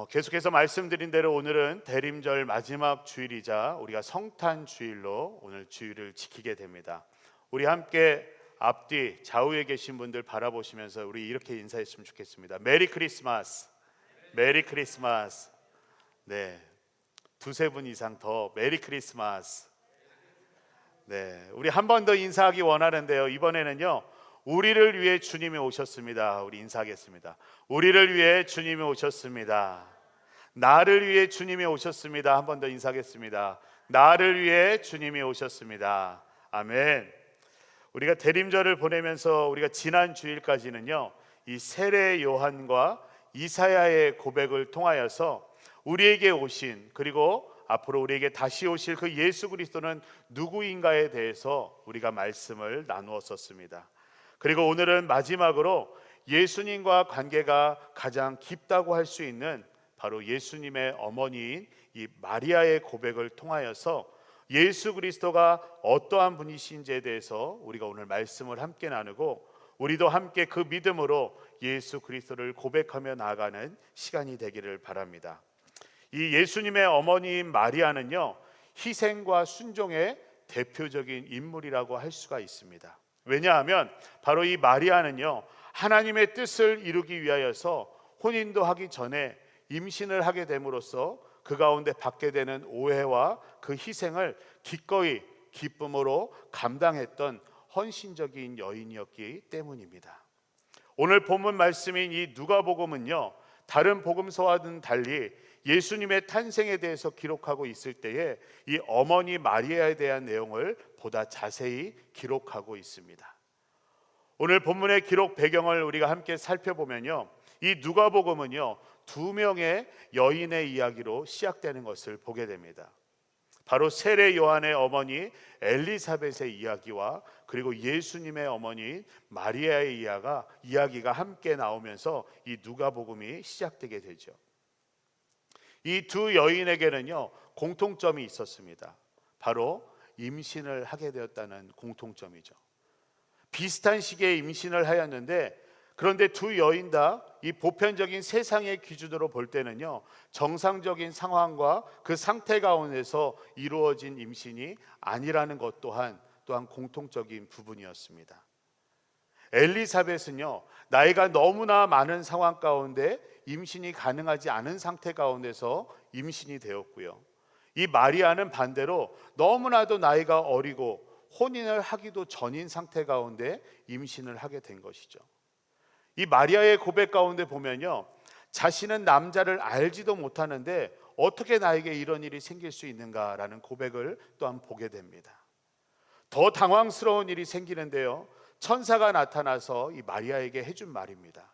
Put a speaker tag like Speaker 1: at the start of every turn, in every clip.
Speaker 1: 계속해서 말씀드린 대로 오늘은 대림절 마지막 주일이자 우리가 성탄 주일로 오늘 주일을 지키게 됩니다. 우리 함께 앞뒤 좌우에 계신 분들 바라보시면서 우리 이렇게 인사했으면 좋겠습니다. 메리 크리스마스. 메리 크리스마스. 네, 두세 분 이상 더 메리 크리스마스. 네, 우리 한 번 더 인사하기 원하는데요. 이번에는요, 우리를 위해 주님이 오셨습니다. 우리 인사하겠습니다. 우리를 위해 주님이 오셨습니다. 나를 위해 주님이 오셨습니다. 한 번 더 인사하겠습니다. 나를 위해 주님이 오셨습니다. 아멘. 우리가 대림절을 보내면서 우리가 지난 주일까지는요, 이 세례 요한과 이사야의 고백을 통하여서 우리에게 오신, 그리고 앞으로 우리에게 다시 오실 그 예수 그리스도는 누구인가에 대해서 우리가 말씀을 나누었었습니다. 그리고 오늘은 마지막으로 예수님과 관계가 가장 깊다고 할 수 있는 바로 예수님의 어머니인 이 마리아의 고백을 통하여서 예수 그리스도가 어떠한 분이신지에 대해서 우리가 오늘 말씀을 함께 나누고, 우리도 함께 그 믿음으로 예수 그리스도를 고백하며 나아가는 시간이 되기를 바랍니다. 이 예수님의 어머니인 마리아는요, 희생과 순종의 대표적인 인물이라고 할 수가 있습니다. 왜냐하면 바로 이 마리아는요, 하나님의 뜻을 이루기 위하여서 혼인도 하기 전에 임신을 하게 됨으로써 그 가운데 받게 되는 오해와 그 희생을 기꺼이 기쁨으로 감당했던 헌신적인 여인이었기 때문입니다. 오늘 본문 말씀인 이 누가복음은요, 다른 복음서와는 달리 예수님의 탄생에 대해서 기록하고 있을 때에 이 어머니 마리아에 대한 내용을 보다 자세히 기록하고 있습니다. 오늘 본문의 기록 배경을 우리가 함께 살펴보면요, 이 누가복음은요, 두 명의 여인의 이야기로 시작되는 것을 보게 됩니다. 바로 세례 요한의 어머니 엘리사벳의 이야기와 그리고 예수님의 어머니 마리아의 이야기가 함께 나오면서 이 누가복음이 시작되게 되죠. 이 두 여인에게는요, 공통점이 있었습니다. 바로 임신을 하게 되었다는 공통점이죠. 비슷한 시기에 임신을 하였는데, 그런데 두 여인 다 이 보편적인 세상의 기준으로 볼 때는요, 정상적인 상황과 그 상태 가운데서 이루어진 임신이 아니라는 것 또한 공통적인 부분이었습니다. 엘리사벳은요, 나이가 너무나 많은 상황 가운데 임신이 가능하지 않은 상태 가운데서 임신이 되었고요, 이 마리아는 반대로 너무나도 나이가 어리고 혼인을 하기도 전인 상태 가운데 임신을 하게 된 것이죠. 이 마리아의 고백 가운데 보면요, 자신은 남자를 알지도 못하는데 어떻게 나에게 이런 일이 생길 수 있는가라는 고백을 또한 보게 됩니다. 더 당황스러운 일이 생기는데요, 천사가 나타나서 이 마리아에게 해준 말입니다.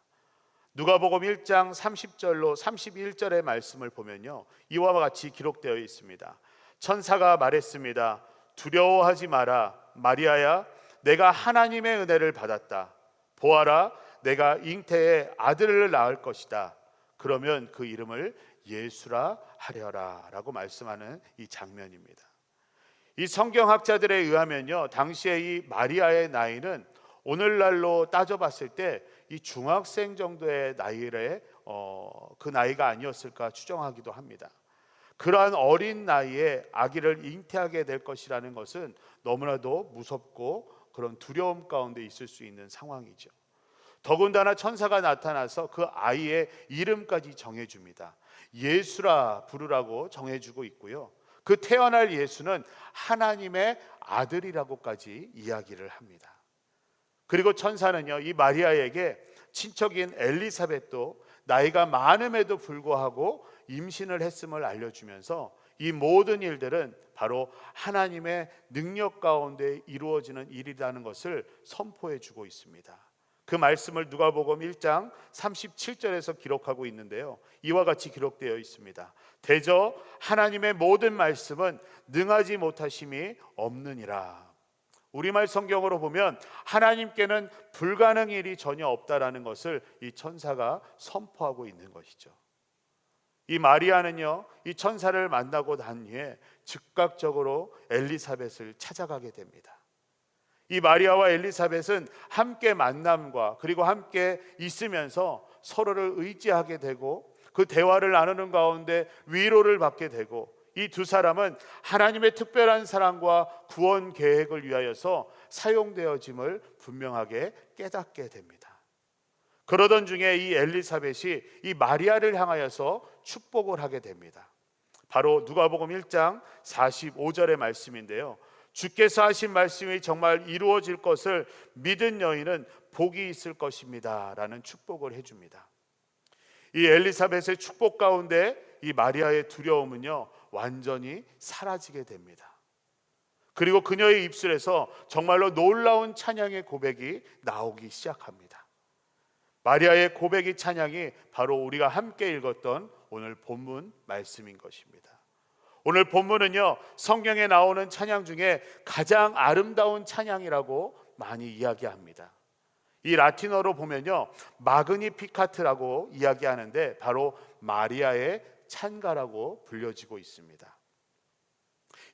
Speaker 1: 누가복음 1장 30절로 31절의 말씀을 보면요, 이와 같이 기록되어 있습니다. 천사가 말했습니다. 두려워하지 마라, 마리아야, 내가 하나님의 은혜를 받았다. 보아라, 내가 잉태에 아들을 낳을 것이다. 그러면 그 이름을 예수라 하려라 라고 말씀하는 이 장면입니다. 이 성경학자들에 의하면요, 당시에 이 마리아의 나이는 오늘날로 따져봤을 때 이 중학생 정도의 나이에 그 나이가 아니었을까 추정하기도 합니다. 그러한 어린 나이에 아기를 잉태하게 될 것이라는 것은 너무나도 무섭고 그런 두려움 가운데 있을 수 있는 상황이죠. 더군다나 천사가 나타나서 그 아이의 이름까지 정해줍니다. 예수라 부르라고 정해주고 있고요, 그 태어날 예수는 하나님의 아들이라고까지 이야기를 합니다. 그리고 천사는요, 이 마리아에게 친척인 엘리사벳도 나이가 많음에도 불구하고 임신을 했음을 알려주면서 이 모든 일들은 바로 하나님의 능력 가운데 이루어지는 일이라는 것을 선포해 주고 있습니다. 그 말씀을 누가복음 1장 37절에서 기록하고 있는데요, 이와 같이 기록되어 있습니다. 대저 하나님의 모든 말씀은 능하지 못하심이 없느니라. 우리말 성경으로 보면 하나님께는 불가능한 일이 전혀 없다라는 것을 이 천사가 선포하고 있는 것이죠. 이 마리아는요, 이 천사를 만나고 난 후에 즉각적으로 엘리사벳을 찾아가게 됩니다. 이 마리아와 엘리사벳은 함께 만남과 그리고 함께 있으면서 서로를 의지하게 되고, 그 대화를 나누는 가운데 위로를 받게 되고, 이 두 사람은 하나님의 특별한 사랑과 구원 계획을 위하여서 사용되어짐을 분명하게 깨닫게 됩니다. 그러던 중에 이 엘리사벳이 이 마리아를 향하여서 축복을 하게 됩니다. 바로 누가복음 1장 45절의 말씀인데요, 주께서 하신 말씀이 정말 이루어질 것을 믿은 여인은 복이 있을 것입니다 라는 축복을 해줍니다. 이 엘리사벳의 축복 가운데 이 마리아의 두려움은요 완전히 사라지게 됩니다. 그리고 그녀의 입술에서 정말로 놀라운 찬양의 고백이 나오기 시작합니다. 마리아의 고백의 찬양이 바로 우리가 함께 읽었던 오늘 본문 말씀인 것입니다. 오늘 본문은요 성경에 나오는 찬양 중에 가장 아름다운 찬양이라고 많이 이야기합니다. 이 라틴어로 보면요 마그니피카트라고 이야기하는데 바로 마리아의 찬가라고 불려지고 있습니다.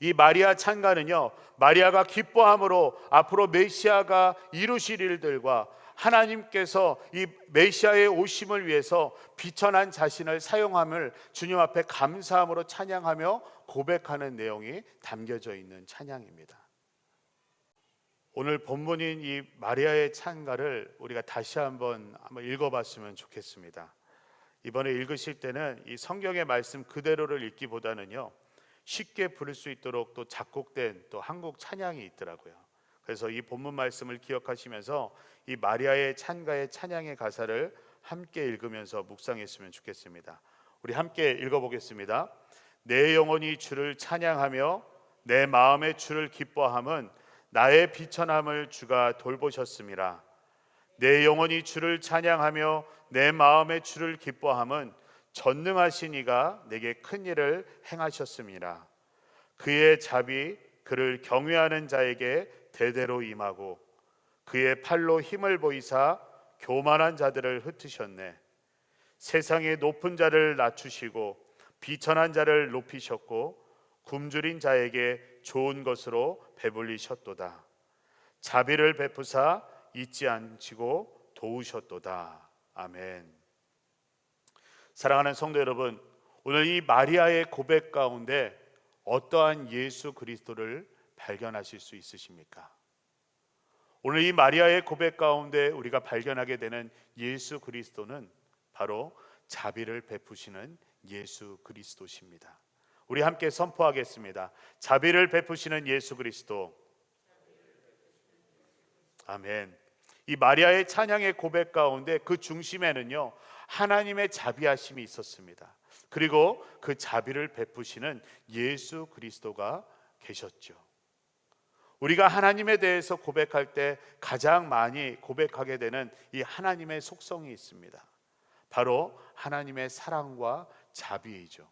Speaker 1: 이 마리아 찬가는요 마리아가 기뻐함으로 앞으로 메시아가 이루실 일들과 하나님께서 이 메시아의 오심을 위해서 비천한 자신을 사용함을 주님 앞에 감사함으로 찬양하며 고백하는 내용이 담겨져 있는 찬양입니다. 오늘 본문인 이 마리아의 찬가를 우리가 다시 한번 읽어봤으면 좋겠습니다. 이번에 읽으실 때는 이 성경의 말씀 그대로를 읽기보다는요 쉽게 부를 수 있도록 또 작곡된 또 한국 찬양이 있더라고요. 그래서 이 본문 말씀을 기억하시면서 이 마리아의 찬가의 찬양의 가사를 함께 읽으면서 묵상했으면 좋겠습니다. 우리 함께 읽어보겠습니다. 내 영혼이 주를 찬양하며 내 마음의 주를 기뻐함은 나의 비천함을 주가 돌보셨음이라. 내 영혼이 주를 찬양하며 내 마음의 주를 기뻐함은 전능하신 이가 내게 큰 일을 행하셨음이라. 그의 자비 그를 경외하는 자에게 대대로 임하고 그의 팔로 힘을 보이사 교만한 자들을 흩으셨네. 세상의 높은 자를 낮추시고 비천한 자를 높이셨고 굶주린 자에게 좋은 것으로 배불리셨도다. 자비를 베푸사 잊지 않으시고 도우셨도다. 아멘. 사랑하는 성도 여러분, 오늘 이 마리아의 고백 가운데 어떠한 예수 그리스도를 발견하실 수 있으십니까? 오늘 이 마리아의 고백 가운데 우리가 발견하게 되는 예수 그리스도는 바로 자비를 베푸시는 예수 그리스도십니다. 우리 함께 선포하겠습니다. 자비를 베푸시는 예수 그리스도. 아멘. 이 마리아의 찬양의 고백 가운데 그 중심에는요 하나님의 자비하심이 있었습니다. 그리고 그 자비를 베푸시는 예수 그리스도가 계셨죠. 우리가 하나님에 대해서 고백할 때 가장 많이 고백하게 되는 이 하나님의 속성이 있습니다. 바로 하나님의 사랑과 자비이죠.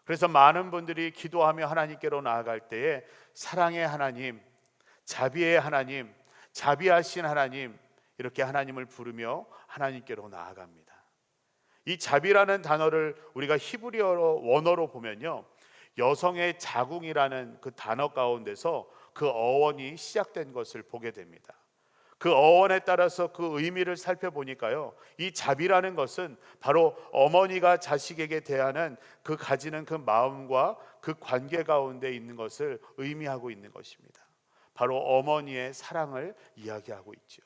Speaker 1: 그래서 많은 분들이 기도하며 하나님께로 나아갈 때에 사랑의 하나님, 자비의 하나님, 자비하신 하나님, 이렇게 하나님을 부르며 하나님께로 나아갑니다. 이 자비라는 단어를 우리가 히브리어 원어로 보면요 여성의 자궁이라는 그 단어 가운데서 그 어원이 시작된 것을 보게 됩니다. 그 어원에 따라서 그 의미를 살펴보니까요 이 자비라는 것은 바로 어머니가 자식에게 대하는 그 가지는 그 마음과 그 관계 가운데 있는 것을 의미하고 있는 것입니다. 바로 어머니의 사랑을 이야기하고 있죠.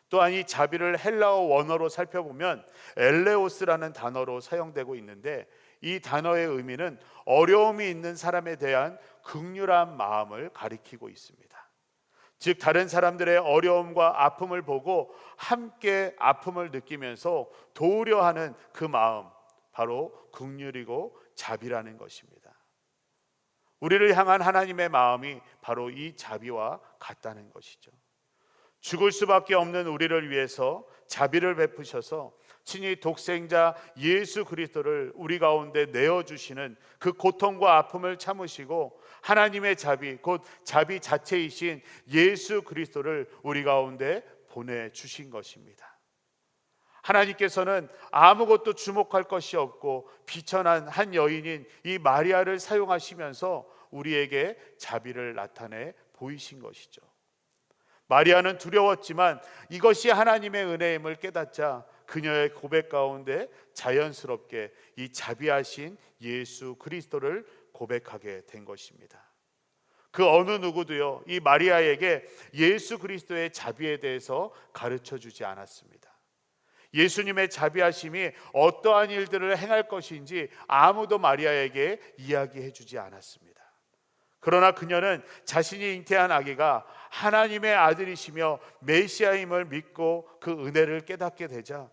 Speaker 1: 또한 이 자비를 헬라어 원어로 살펴보면 엘레오스라는 단어로 사용되고 있는데 이 단어의 의미는 어려움이 있는 사람에 대한 긍휼한 마음을 가리키고 있습니다. 즉 다른 사람들의 어려움과 아픔을 보고 함께 아픔을 느끼면서 도우려 하는 그 마음, 바로 긍휼이고 자비라는 것입니다. 우리를 향한 하나님의 마음이 바로 이 자비와 같다는 것이죠. 죽을 수밖에 없는 우리를 위해서 자비를 베푸셔서 친히 독생자 예수 그리스도를 우리 가운데 내어주시는 그 고통과 아픔을 참으시고 하나님의 자비, 곧 자비 자체이신 예수 그리스도를 우리 가운데 보내주신 것입니다. 하나님께서는 아무것도 주목할 것이 없고 비천한 한 여인인 이 마리아를 사용하시면서 우리에게 자비를 나타내 보이신 것이죠. 마리아는 두려웠지만 이것이 하나님의 은혜임을 깨닫자 그녀의 고백 가운데 자연스럽게 이 자비하신 예수 그리스도를 고백하게 된 것입니다. 그 어느 누구도요, 이 마리아에게 예수 그리스도의 자비에 대해서 가르쳐 주지 않았습니다. 예수님의 자비하심이 어떠한 일들을 행할 것인지 아무도 마리아에게 이야기해 주지 않았습니다. 그러나 그녀는 자신이 잉태한 아기가 하나님의 아들이시며 메시아임을 믿고 그 은혜를 깨닫게 되자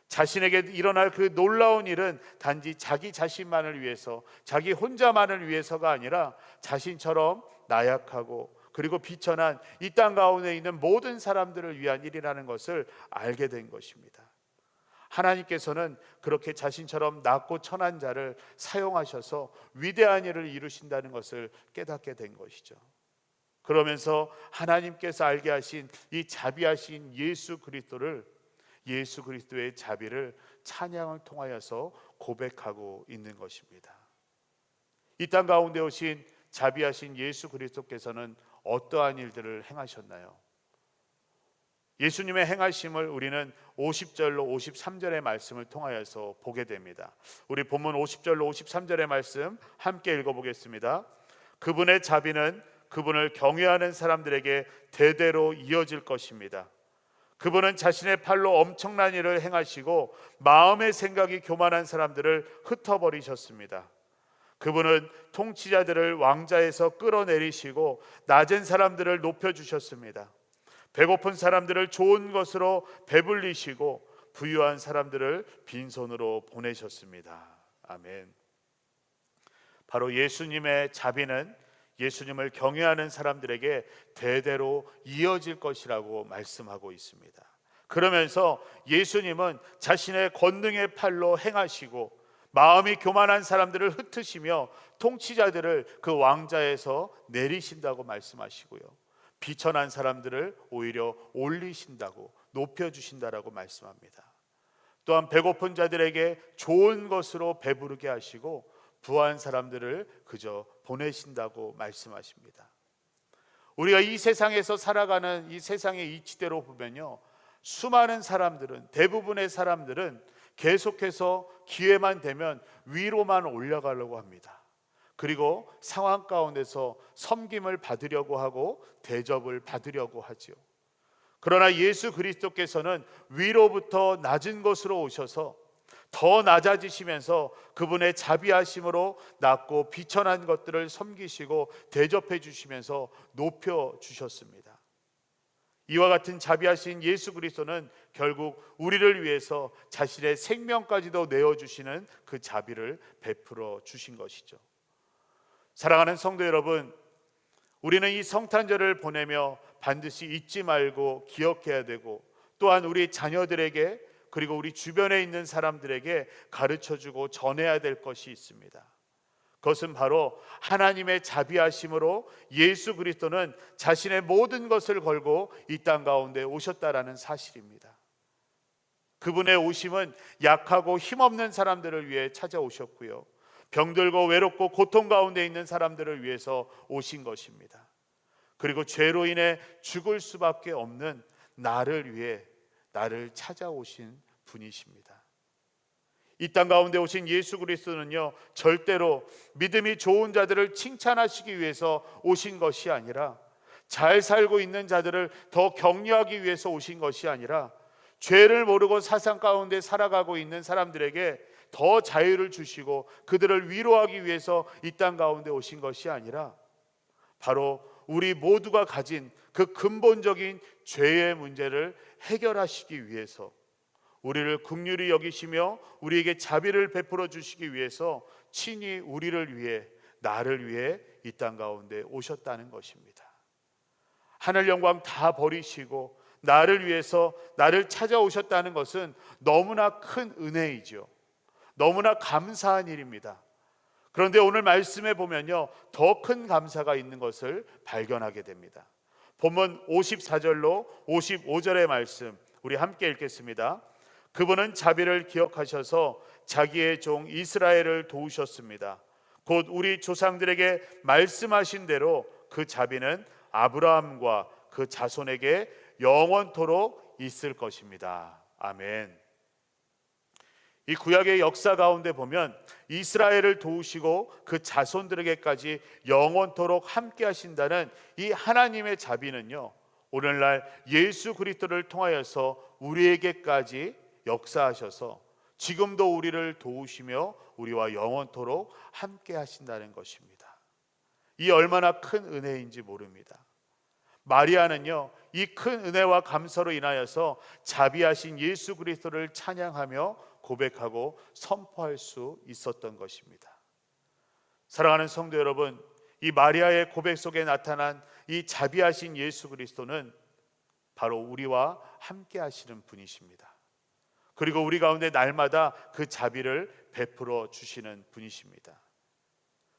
Speaker 1: 자신에게 일어날 그 놀라운 일은 단지 자기 자신만을 위해서, 자기 혼자만을 위해서가 아니라 자신처럼 나약하고 그리고 비천한 이 땅 가운데 있는 모든 사람들을 위한 일이라는 것을 알게 된 것입니다. 하나님께서는 그렇게 자신처럼 낮고 천한 자를 사용하셔서 위대한 일을 이루신다는 것을 깨닫게 된 것이죠. 그러면서 하나님께서 알게 하신 이 자비하신 예수 그리스도를, 예수 그리스도의 자비를 찬양을 통하여서 고백하고 있는 것입니다. 이 땅 가운데 오신 자비하신 예수 그리스도께서는 어떠한 일들을 행하셨나요? 예수님의 행하심을 우리는 50절로 53절의 말씀을 통하여서 보게 됩니다. 우리 본문 50절로 53절의 말씀 함께 읽어보겠습니다. 그분의 자비는 그분을 경외하는 사람들에게 대대로 이어질 것입니다. 그분은 자신의 팔로 엄청난 일을 행하시고 마음의 생각이 교만한 사람들을 흩어버리셨습니다. 그분은 통치자들을 왕자에서 끌어내리시고 낮은 사람들을 높여주셨습니다. 배고픈 사람들을 좋은 것으로 배불리시고 부유한 사람들을 빈손으로 보내셨습니다. 아멘. 바로 예수님의 자비는 예수님을 경외하는 사람들에게 대대로 이어질 것이라고 말씀하고 있습니다. 그러면서 예수님은 자신의 권능의 팔로 행하시고 마음이 교만한 사람들을 흩으시며 통치자들을 그 왕자에서 내리신다고 말씀하시고요, 비천한 사람들을 오히려 올리신다고, 높여주신다라고 말씀합니다. 또한 배고픈 자들에게 좋은 것으로 배부르게 하시고 부한 사람들을 그저 보내신다고 말씀하십니다. 우리가 이 세상에서 살아가는 이 세상의 이치대로 보면요, 수많은 사람들은, 대부분의 사람들은 계속해서 기회만 되면 위로만 올라가려고 합니다. 그리고 상황 가운데서 섬김을 받으려고 하고 대접을 받으려고 하죠. 그러나 예수 그리스도께서는 위로부터 낮은 곳으로 오셔서 더 낮아지시면서 그분의 자비하심으로 낮고 비천한 것들을 섬기시고 대접해 주시면서 높여 주셨습니다. 이와 같은 자비하신 예수 그리스도는 결국 우리를 위해서 자신의 생명까지도 내어주시는 그 자비를 베풀어 주신 것이죠. 사랑하는 성도 여러분, 우리는 이 성탄절을 보내며 반드시 잊지 말고 기억해야 되고, 또한 우리 자녀들에게 그리고 우리 주변에 있는 사람들에게 가르쳐주고 전해야 될 것이 있습니다. 그것은 바로 하나님의 자비하심으로 예수 그리스도는 자신의 모든 것을 걸고 이 땅 가운데 오셨다라는 사실입니다. 그분의 오심은 약하고 힘없는 사람들을 위해 찾아오셨고요, 병들고 외롭고 고통 가운데 있는 사람들을 위해서 오신 것입니다. 그리고 죄로 인해 죽을 수밖에 없는 나를 위해 나를 찾아오신 분이십니다. 이 땅 가운데 오신 예수 그리스도는요, 절대로 믿음이 좋은 자들을 칭찬하시기 위해서 오신 것이 아니라, 잘 살고 있는 자들을 더 격려하기 위해서 오신 것이 아니라, 죄를 모르고 사상 가운데 살아가고 있는 사람들에게 더 자유를 주시고 그들을 위로하기 위해서 이 땅 가운데 오신 것이 아니라, 바로 우리 모두가 가진 그 근본적인 죄의 문제를 해결하시기 위해서, 우리를 긍휼히 여기시며 우리에게 자비를 베풀어 주시기 위해서 친히 우리를 위해, 나를 위해 이 땅 가운데 오셨다는 것입니다. 하늘 영광 다 버리시고 나를 위해서 나를 찾아오셨다는 것은 너무나 큰 은혜이죠. 너무나 감사한 일입니다. 그런데 오늘 말씀에 보면요, 더 큰 감사가 있는 것을 발견하게 됩니다. 본문 54절로 55절의 말씀 우리 함께 읽겠습니다. 그분은 자비를 기억하셔서 자기의 종 이스라엘을 도우셨습니다. 곧 우리 조상들에게 말씀하신 대로 그 자비는 아브라함과 그 자손에게 영원토록 있을 것입니다. 아멘. 이 구약의 역사 가운데 보면 이스라엘을 도우시고 그 자손들에게까지 영원토록 함께 하신다는 이 하나님의 자비는요, 오늘날 예수 그리스도를 통하여서 우리에게까지 역사하셔서 지금도 우리를 도우시며 우리와 영원토록 함께 하신다는 것입니다. 이 얼마나 큰 은혜인지 모릅니다. 마리아는요, 이 큰 은혜와 감사로 인하여서 자비하신 예수 그리스도를 찬양하며 고백하고 선포할 수 있었던 것입니다. 사랑하는 성도 여러분, 이 마리아의 고백 속에 나타난 이 자비하신 예수 그리스도는 바로 우리와 함께 하시는 분이십니다. 그리고 우리 가운데 날마다 그 자비를 베풀어 주시는 분이십니다.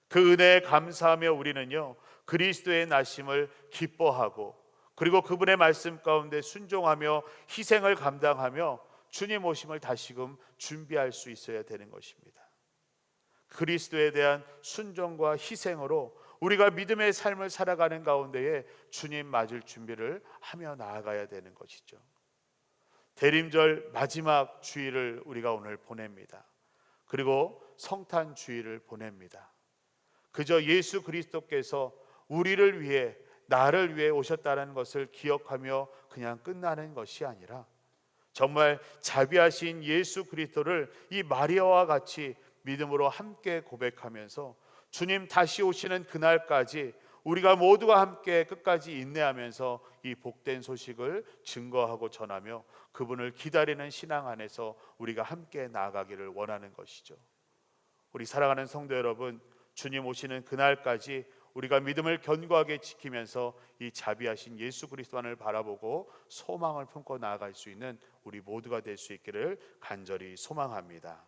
Speaker 1: 그 은혜에 감사하며 우리는요, 그리스도의 나심을 기뻐하고, 그리고 그분의 말씀 가운데 순종하며 희생을 감당하며 주님 오심을 다시금 준비할 수 있어야 되는 것입니다. 그리스도에 대한 순종과 희생으로 우리가 믿음의 삶을 살아가는 가운데에 주님 맞을 준비를 하며 나아가야 되는 것이죠. 대림절 마지막 주일을 우리가 오늘 보냅니다. 그리고 성탄 주일을 보냅니다. 그저 예수 그리스도께서 우리를 위해, 나를 위해 오셨다는 것을 기억하며 그냥 끝나는 것이 아니라 정말 자비하신 예수 그리스도를 이 마리아와 같이 믿음으로 함께 고백하면서 주님 다시 오시는 그날까지 우리가 모두가 함께 끝까지 인내하면서 이 복된 소식을 증거하고 전하며 그분을 기다리는 신앙 안에서 우리가 함께 나아가기를 원하는 것이죠. 우리 사랑하는 성도 여러분, 주님 오시는 그날까지 우리가 믿음을 견고하게 지키면서 이 자비하신 예수 그리스도만을 바라보고 소망을 품고 나아갈 수 있는 우리 모두가 될 수 있기를 간절히 소망합니다.